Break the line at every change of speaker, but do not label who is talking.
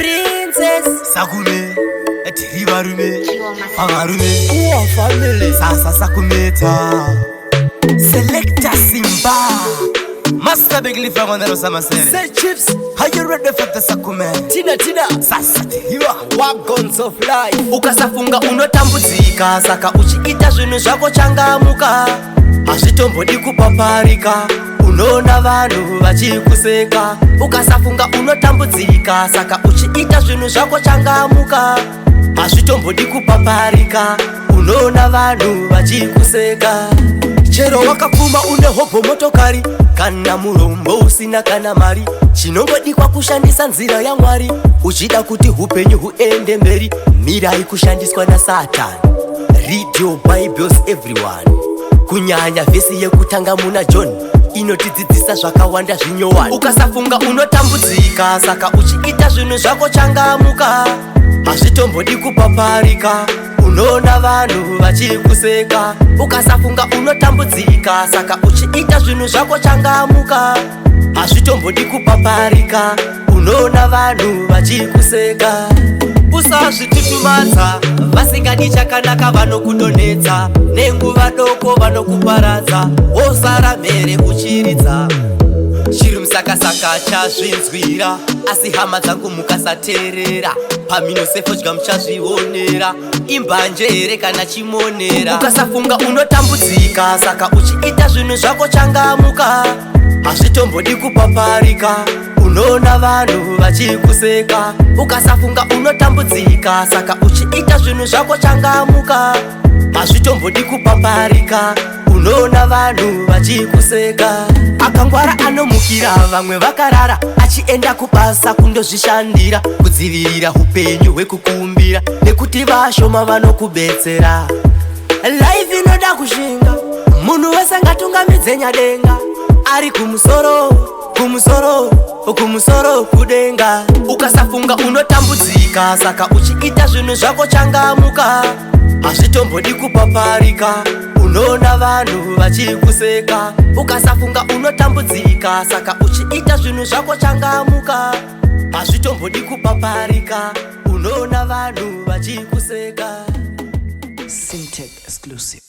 princess
Sakume, Tiribarume, Fangarume, Uwa family, Sasa Sakumeta, Selecta Simba, Master Big Leaf on the Rosamasere. Say chips, are you ready for the Sakume? Tina, Sasa Tiriba, Wagons of life.
Ukasafunga Unotambudzika, Saka UCHIITA ZVINHU ZVAKO CHANGAMUKA. HAZVITOMBODI KUPAPARIKA, UNOONA VANHU VACHIKUSEKA. Ukasafunga Unotambudzika, Saka UCHIITA ZVINHU ZVAKO CHANGAMUKA. HAZVITOMBODI KUPAPARIKA, UNOONA VANHU VACHIKUSEKA. Chero wakapfuma une hobho motokari, kana murombo usina kana mari, chinongodikwa kushandisa nzira yaMwari. Uchida kuti hupenyu huende mberi, mirai kushandiswa naSatan. Read your Bibles everyone. Kunyanya vhesi yekutanga muna John inotidzidzisa zvakawanda zvinyowani. Ukasafunga unotambudzika, saka UCHIITA ZVINHU ZVAKO CHANGAMUKA. HAZVITOMBODI KUPAPARIKA, UNOONA VANHU VACHIKUSEKA. Ukasafunga unotambudzika, saka UCHIITA ZVINHU ZVAKO CHANGAMUKA. HAZVITOMBODI KUPAPARIKA, UNOONA VANHU VACHIKUSEKA. Usazvitutumadza, vasingadi chakanaka vanokudonetsa, nenguva doko vanokuparadza, wosara mhere uchiridza. Chiri musakasaka chazvinzwira, asi hama dzangu mukasateerera, paminosefodya muchazvionera, imbanje here kana chimonera. Ukasafunga unotambudzika, saka UCHIITA ZVINHU ZVAKO CHANGAMUKA. HAZVITOMBODI KUPAPARIKA, UNOONA VANHU VACHIKUSEKA. Ukasafunga unotambudzika, saka UCHIITA ZVINHU ZVAKO CHANGAMUKA. HAZVITOMBODI KUPAPARIKA, UNOONA VANHU VACHIKUSEKA. Akangwara anomukira vamwe vakarara, achienda kubasa kundozvishandira, kudzivirira upenyu hwekukumbira, nekuti vashoma vanokubetsera. Life inoda kushinga, munhu wese ngatungamidze nyadenga, ari kumusoro kudenga. Ukasafunga unotambudzika, saka UCHIITA ZVINHU ZVAKO CHANGAMUKA. HAZVITOMBODI KUPAPARIKA, UNOONA VANHU VACHIKUSEKA. Ukasafunga unotambudzika, saka UCHIITA ZVINHU ZVAKO CHANGAMUKA. HAZVITOMBODI KUPAPARIKA, UNOONA VANHU VACHIKUSEKA.
Syntech exclusive.